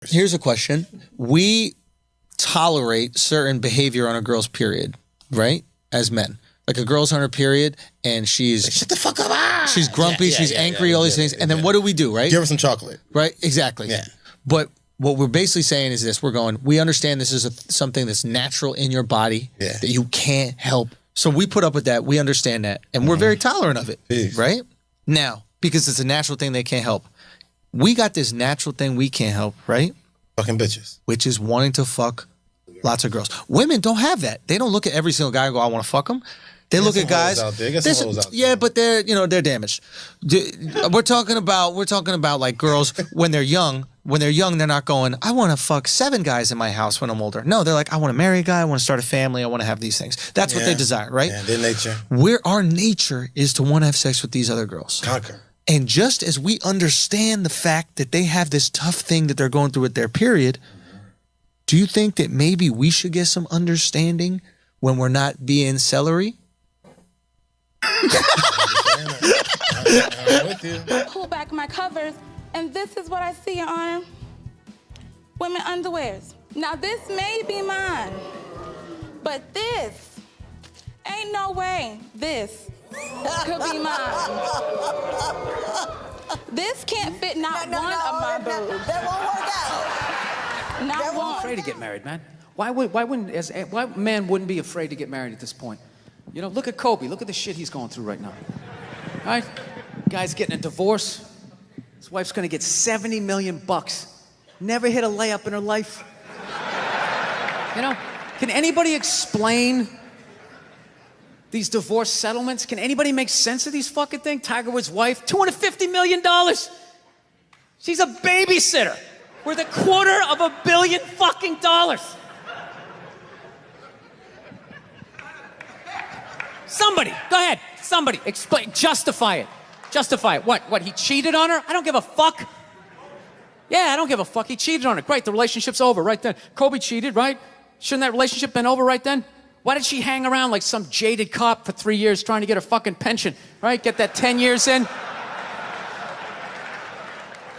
Here's a question. We tolerate certain behavior on a girl's period, right? As men. Like a girl's on her period and she's... Like, shut the fuck up. She's grumpy, she's angry, all these things. And then what do, right? Give her some chocolate. Right? Exactly. Yeah. But what we're basically saying is this. We're going, we understand this is something that's natural in your body that you can't help. So we put up with that. We understand that. And we're very tolerant of it. Peace. Right? Now, because it's a natural thing they can't help. We got this natural thing we can't help, right? Fucking bitches. Which is wanting to fuck lots of girls. Women don't have that. They don't look at every single guy and go, I want to fuck him. They look at guys. Out there. Get some hoes out there. Yeah, but they're they're damaged. We're talking about like girls when they're young. When they're young, they're not going, I want to fuck 7 guys in my house when I'm older. No, they're like, I want to marry a guy. I want to start a family. I want to have these things. That's what they desire, right? Yeah, their nature. Our nature is to want to have sex with these other girls. Conquer. And just as we understand the fact that they have this tough thing that they're going through with their period, do you think that maybe we should get some understanding when we're not being celery? I'm with you. Pull back my covers, and this is what I see on women underwears. Now this may be mine, but this ain't no way this could be mine. This can't fit not one of my boobs. That won't work out. Not one. I'm afraid to get married, man. Why man wouldn't be afraid to get married at this point? You know, look at Kobe. Look at the shit he's going through right now. All right? Guy's getting a divorce. His wife's gonna get $70 million. Never hit a layup in her life. You know, can anybody explain these divorce settlements? Can anybody make sense of these fucking things? Tiger Woods' wife, $250 million. She's a babysitter worth $250 million fucking dollars. Somebody, go ahead. Somebody, explain, justify it. Justify it. What, he cheated on her? I don't give a fuck. Yeah, I don't give a fuck. He cheated on her. Great, the relationship's over right then. Kobe cheated, right? Shouldn't that relationship been over right then? Why did she hang around like some jaded cop for 3 years trying to get her fucking pension, right? Get that 10 years in?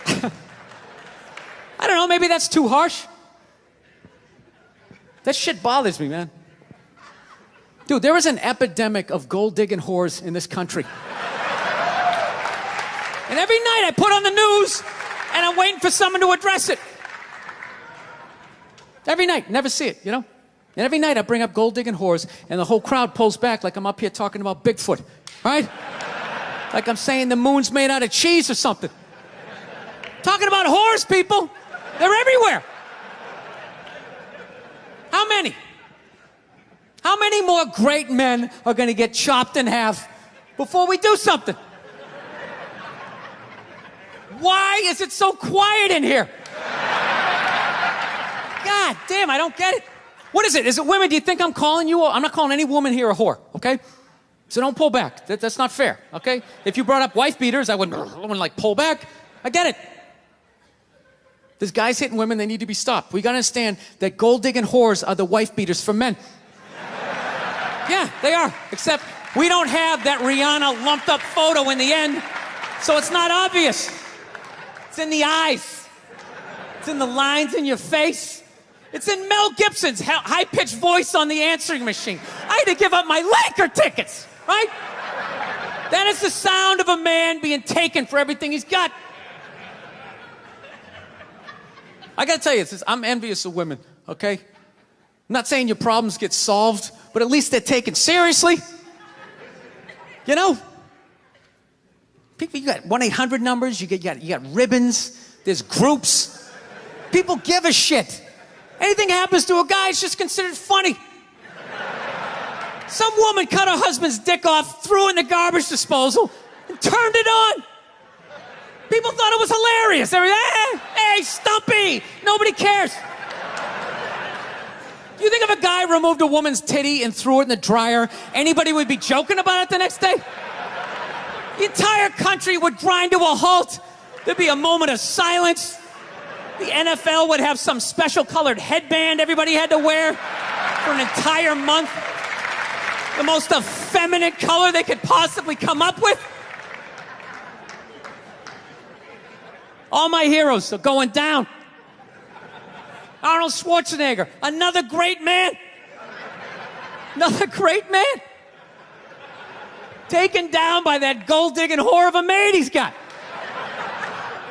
I don't know, maybe that's too harsh. That shit bothers me, man. Dude, there is an epidemic of gold-digging whores in this country. And every night I put on the news, and I'm waiting for someone to address it. Every night, never see it, you know? And every night I bring up gold-digging whores, and the whole crowd pulls back like I'm up here talking about Bigfoot, right? Like I'm saying the moon's made out of cheese or something. Talking about whores, people. They're everywhere. How many? How many more great men are going to get chopped in half before we do something? Why is it so quiet in here? God damn, I don't get it. What is it? Is it women? Do you think I'm calling you? I'm not calling any woman here a whore, okay? So don't pull back. That's not fair, okay? If you brought up wife beaters, I wouldn't like pull back. I get it. There's guys hitting women, they need to be stopped. We gotta understand that gold-digging whores are the wife beaters for men. Yeah, they are. Except we don't have that Rihanna lumped up photo in the end, so it's not obvious. It's in the eyes. It's in the lines in your face. It's in Mel Gibson's high-pitched voice on the answering machine. I had to give up my Laker tickets, right? That is the sound of a man being taken for everything he's got. I gotta tell you this, I'm envious of women, okay? I'm not saying your problems get solved, but at least they're taken seriously. You know? People, you got 1-800 numbers, you got ribbons, there's groups. People give a shit. Anything happens to a guy, it's just considered funny. Some woman cut her husband's dick off, threw it in the garbage disposal, and turned it on. People thought it was hilarious. They were, hey, Stumpy! Nobody cares. You think if a guy removed a woman's titty and threw it in the dryer, anybody would be joking about it the next day? The entire country would grind to a halt. There'd be a moment of silence. The NFL would have some special colored headband everybody had to wear for an entire month. The most effeminate color they could possibly come up with. All my heroes are going down. Arnold Schwarzenegger, another great man. Another great man. Taken down by that gold-digging whore of a maid he's got.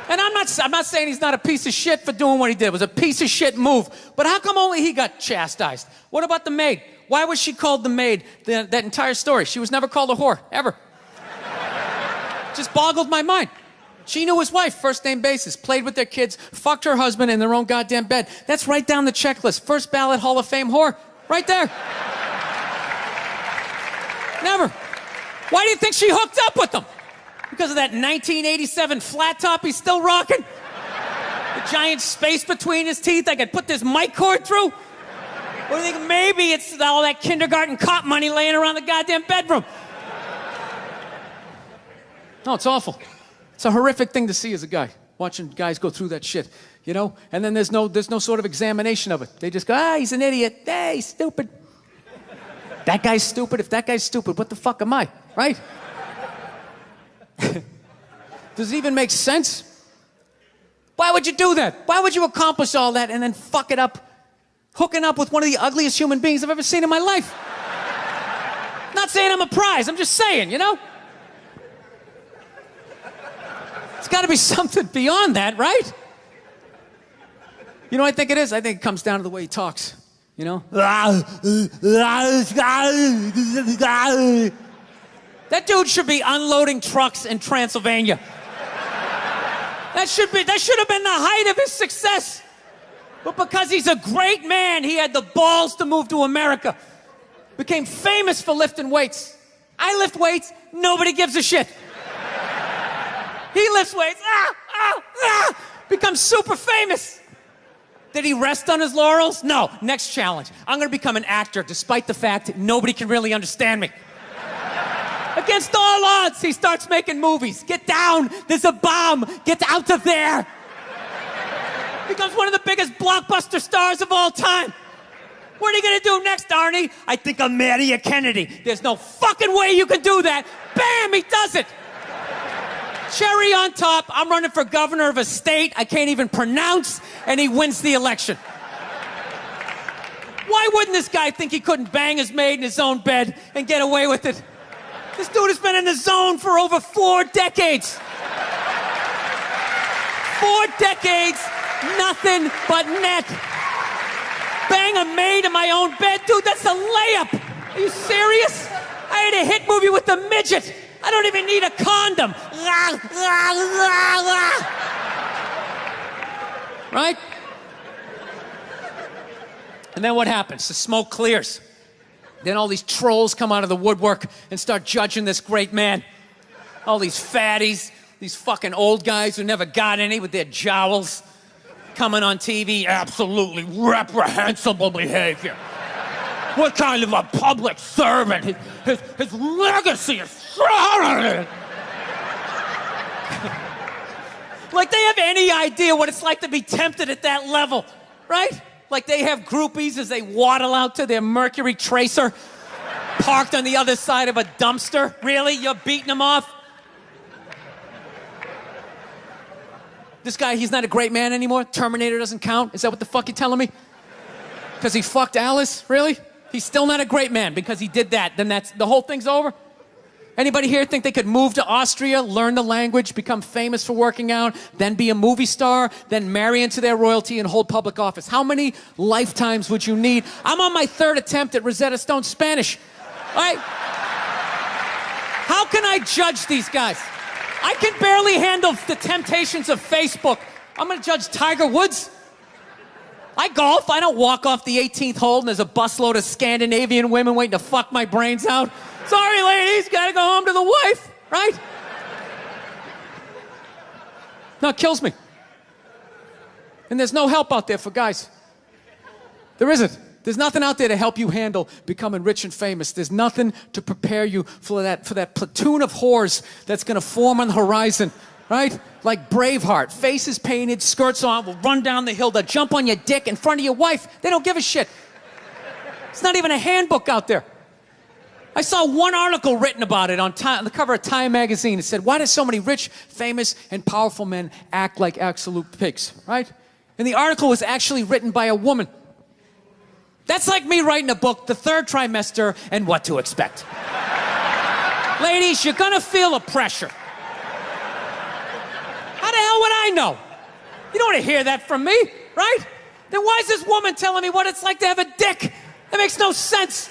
And I'm not saying he's not a piece of shit for doing what he did. It was a piece of shit move. But how come only he got chastised? What about the maid? Why was she called the maid that entire story? She was never called a whore, ever. Just boggled my mind. She knew his wife, first name basis, played with their kids, fucked her husband in their own goddamn bed. That's right down the checklist. First ballot Hall of Fame whore, right there. Never. Why do you think she hooked up with him? Because of that 1987 flat top he's still rocking? The giant space between his teeth I could put this mic cord through? Or do you think maybe it's all that kindergarten cop money laying around the goddamn bedroom? No, it's awful. It's a horrific thing to see as a guy, watching guys go through that shit, you know? And then there's no sort of examination of it. They just go, he's an idiot. Hey, he's stupid. That guy's stupid. If that guy's stupid, what the fuck am I, right? Does it even make sense? Why would you do that? Why would you accomplish all that and then fuck it up, hooking up with one of the ugliest human beings I've ever seen in my life? Not saying I'm a prize, I'm just saying, you know? It's got to be something beyond that, right? You know what I think it is? I think it comes down to the way he talks, you know? That dude should be unloading trucks in Transylvania. That should have been the height of his success. But because he's a great man, he had the balls to move to America. Became famous for lifting weights. I lift weights, nobody gives a shit. He lifts weights, becomes super famous. Did he rest on his laurels? No. Next challenge. I'm gonna become an actor despite the fact nobody can really understand me. Against all odds, he starts making movies. Get down, there's a bomb, get out of there. Becomes one of the biggest blockbuster stars of all time. What are you gonna do next, Arnie? I think I'll marry a Kennedy. There's no fucking way you can do that. Bam, he does it. Cherry on top, I'm running for governor of a state I can't even pronounce, and he wins the election. Why wouldn't this guy think he couldn't bang his maid in his own bed and get away with it? This dude has been in the zone for over 4 decades. 4 decades, nothing but net. Bang a maid in my own bed? Dude, that's a layup. Are you serious? I had a hit movie with the midget. I don't even need a condom. Right? And then what happens? The smoke clears. Then all these trolls come out of the woodwork and start judging this great man. All these fatties, these fucking old guys who never got any with their jowls, coming on TV, absolutely reprehensible behavior. What kind of a public servant? His legacy is like they have any idea what it's like to be tempted at that level, right? Like they have groupies as they waddle out to their Mercury Tracer, parked on the other side of a dumpster. Really? You're beating them off? This guy, he's not a great man anymore? Terminator doesn't count? Is that what the fuck you're telling me? Because he fucked Alice? Really? He's still not a great man because he did that. Then that's the whole thing's over? Anybody here think they could move to Austria, learn the language, become famous for working out, then be a movie star, then marry into their royalty and hold public office? How many lifetimes would you need? I'm on my 3rd attempt at Rosetta Stone Spanish. All right? How can I judge these guys? I can barely handle the temptations of Facebook. I'm gonna judge Tiger Woods? I golf. I don't walk off the 18th hole and there's a busload of Scandinavian women waiting to fuck my brains out. Sorry, ladies, gotta go home to the wife, right? No, it kills me. And there's no help out there for guys. There isn't. There's nothing out there to help you handle becoming rich and famous. There's nothing to prepare you for that platoon of whores that's gonna form on the horizon, right? Like Braveheart, faces painted, skirts on, will run down the hill, they'll jump on your dick in front of your wife. They don't give a shit. It's not even a handbook out there. I saw one article written about it on the cover of Time magazine. It said, why do so many rich, famous, and powerful men act like absolute pigs, right? And the article was actually written by a woman. That's like me writing a book, The Third Trimester and What to Expect. Ladies, you're gonna feel a pressure. How the hell would I know? You don't want to hear that from me, right? Then why is this woman telling me what it's like to have a dick? That makes no sense.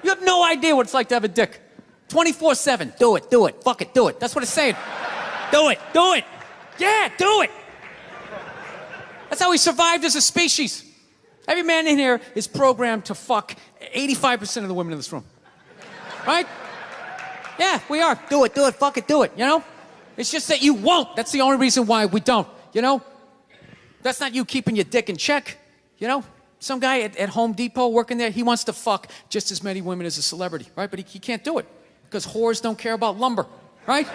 You have no idea what it's like to have a dick. 24/7, do it, fuck it, do it. That's what it's saying. Do it. Yeah, do it. That's how we survived as a species. Every man in here is programmed to fuck 85% of the women in this room. Right? Yeah, we are. Do it, fuck it, do it, you know? It's just that you won't. That's the only reason why we don't, you know? That's not you keeping your dick in check, you know? Some guy at Home Depot working there, he wants to fuck just as many women as a celebrity, right? But he can't do it because whores don't care about lumber, right?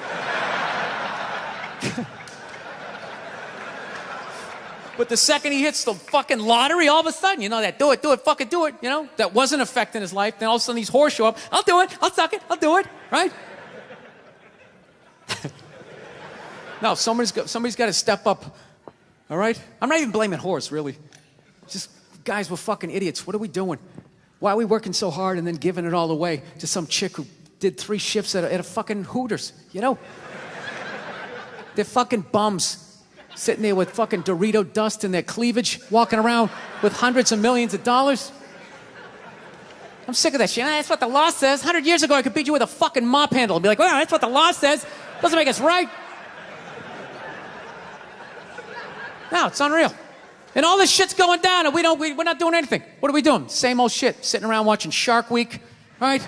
But the second he hits the fucking lottery, all of a sudden, you know, that do it, fucking do it, you know, that wasn't affecting his life. Then all of a sudden these whores show up. I'll do it, I'll suck it, I'll do it, right? No, somebody's got to step up, all right? I'm not even blaming whores, really. Just guys, we're fucking idiots. What are we doing? Why are we working so hard and then giving it all away to some chick who did 3 shifts at a fucking Hooters, you know? They're fucking bums. Sitting there with fucking Dorito dust in their cleavage, walking around with hundreds of millions of dollars. I'm sick of that shit. That's what the law says. 100 years ago, I could beat you with a fucking mop handle and be like, well, that's what the law says. Doesn't make us right. No, it's unreal. And all this shit's going down, and we're not doing anything. What are we doing? Same old shit. Sitting around watching Shark Week, right?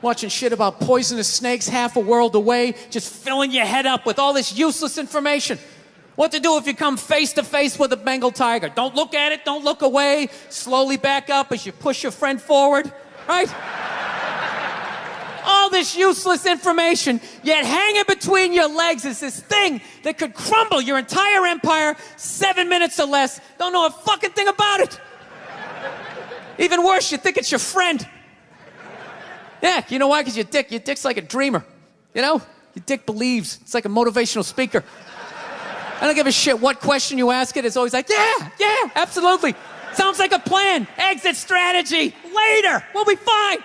Watching shit about poisonous snakes half a world away, just filling your head up with all this useless information. What to do if you come face to face with a Bengal tiger? Don't look at it, don't look away. Slowly back up as you push your friend forward, right? All this useless information, yet hanging between your legs is this thing that could crumble your entire empire 7 minutes or less. Don't know a fucking thing about it. Even worse, you think it's your friend. Yeah, you know why? Because your dick's like a dreamer, you know? Your dick believes. It's like a motivational speaker. I don't give a shit what question you ask it. It's always like, yeah, absolutely. Sounds like a plan. Exit strategy. Later. We'll be fine.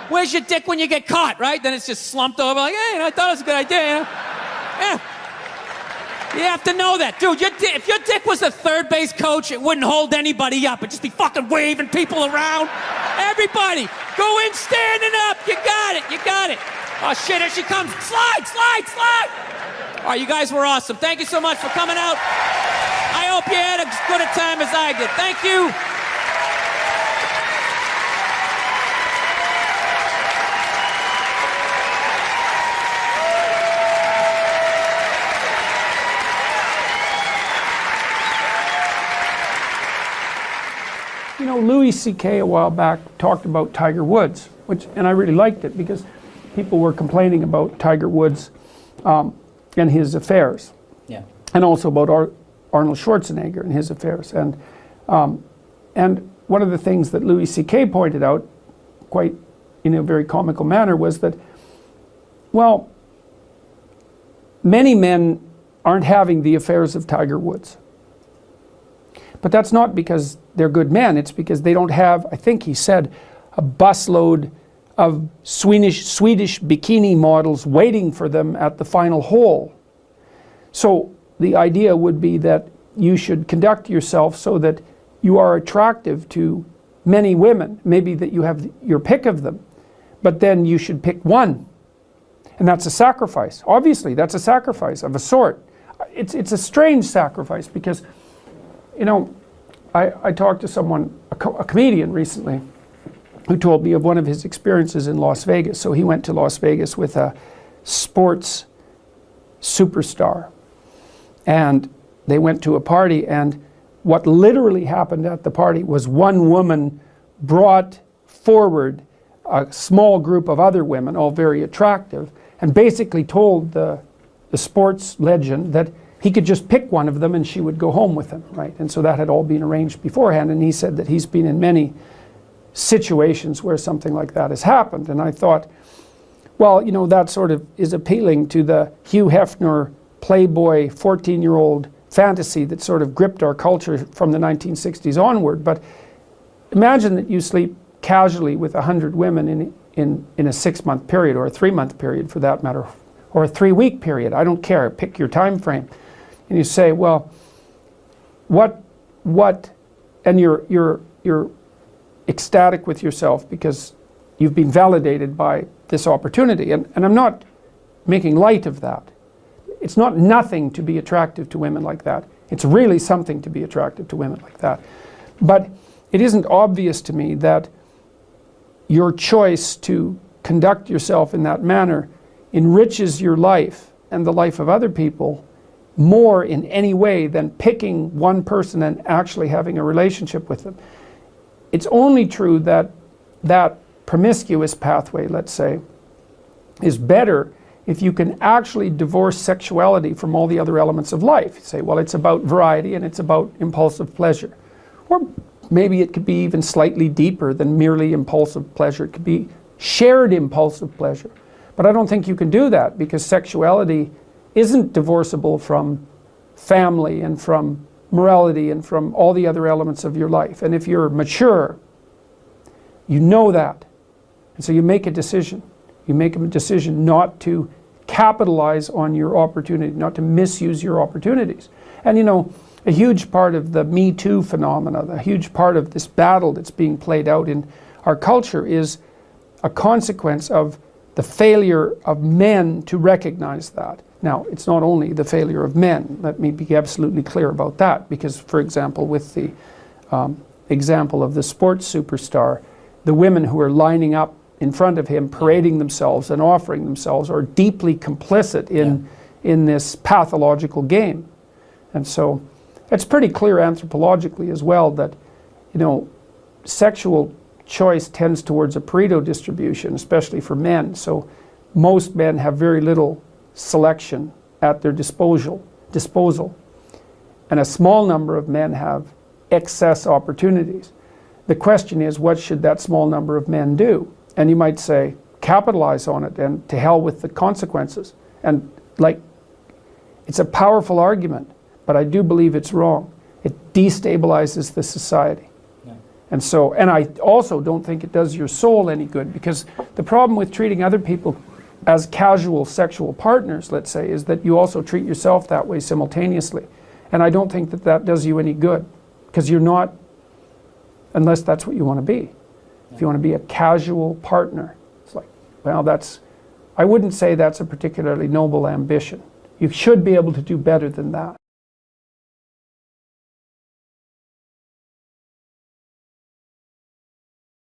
Where's your dick when you get caught, right? Then it's just slumped over like, hey, I thought it was a good idea, you know? Yeah. You have to know that. Dude, if your dick was a third base coach, it wouldn't hold anybody up. It'd just be fucking waving people around. Everybody, go in standing up. You got it. Oh, shit, here she comes. Slide. All right, you guys were awesome. Thank you so much for coming out. I hope you had as good a time as I did. Thank you. You know, Louis C.K. a while back talked about Tiger Woods, and I really liked it because people were complaining about Tiger Woods and his affairs, and also about Arnold Schwarzenegger and his affairs. And one of the things that Louis C.K. pointed out, quite in a very comical manner, was that, well, many men aren't having the affairs of Tiger Woods. But that's not because they're good men. It's because they don't have, I think he said, a busload of Swedish bikini models waiting for them at the final hole. So the idea would be that you should conduct yourself so that you are attractive to many women. Maybe that you have your pick of them, but then you should pick one. And that's a sacrifice. Obviously, that's a sacrifice of a sort. It's a strange sacrifice because, you know, I talked to someone, a comedian recently, who told me of one of his experiences in Las Vegas. So he went to Las Vegas with a sports superstar. And they went to a party, and what literally happened at the party was one woman brought forward a small group of other women, all very attractive, and basically told the sports legend that he could just pick one of them and she would go home with him, right? And so that had all been arranged beforehand, and he said that he's been in many situations where something like that has happened. And I thought, well, you know, that sort of is appealing to the Hugh Hefner playboy 14-year-old fantasy that sort of gripped our culture from the 1960s onward. But imagine that you sleep casually with 100 women in a 6-month period, or a 3-month period for that matter, or a 3-week period. I don't care, pick your time frame. And you say, well, what, and you're ecstatic with yourself because you've been validated by this opportunity. And I'm not making light of that. It's not nothing to be attractive to women like that. It's really something to be attractive to women like that. But it isn't obvious to me that your choice to conduct yourself in that manner enriches your life and the life of other people more in any way than picking one person and actually having a relationship with them. It's only true that that promiscuous pathway, let's say, is better if you can actually divorce sexuality from all the other elements of life. You say, well, it's about variety and it's about impulsive pleasure. Or maybe it could be even slightly deeper than merely impulsive pleasure. It could be shared impulsive pleasure. But I don't think you can do that because sexuality isn't divorceable from family and from morality and from all the other elements of your life. And if you're mature, you know that. And so you make a decision. You make a decision not to capitalize on your opportunity, not to misuse your opportunities. And you know, a huge part of the Me Too phenomena, a huge part of this battle that's being played out in our culture is a consequence of the failure of men to recognize that. Now, it's not only the failure of men, let me be absolutely clear about that, because, for example, with the example of the sports superstar, the women who are lining up in front of him, parading themselves and offering themselves, are deeply complicit in this pathological game. And so it's pretty clear anthropologically as well that, you know, sexual choice tends towards a Pareto distribution, especially for men. So most men have very little selection at their disposal, and a small number of men have excess opportunities. The question is, what should that small number of men do? And you might say, capitalize on it and to hell with the consequences. And like, it's a powerful argument, but I do believe it's wrong. It destabilizes the society. Yeah. And so, and I also don't think it does your soul any good, because the problem with treating other people as casual sexual partners, let's say, is that you also treat yourself that way simultaneously. And I don't think that that does you any good, because you're not, unless that's what you want to be. If you want to be a casual partner, it's like, well, that's, I wouldn't say that's a particularly noble ambition. You should be able to do better than that.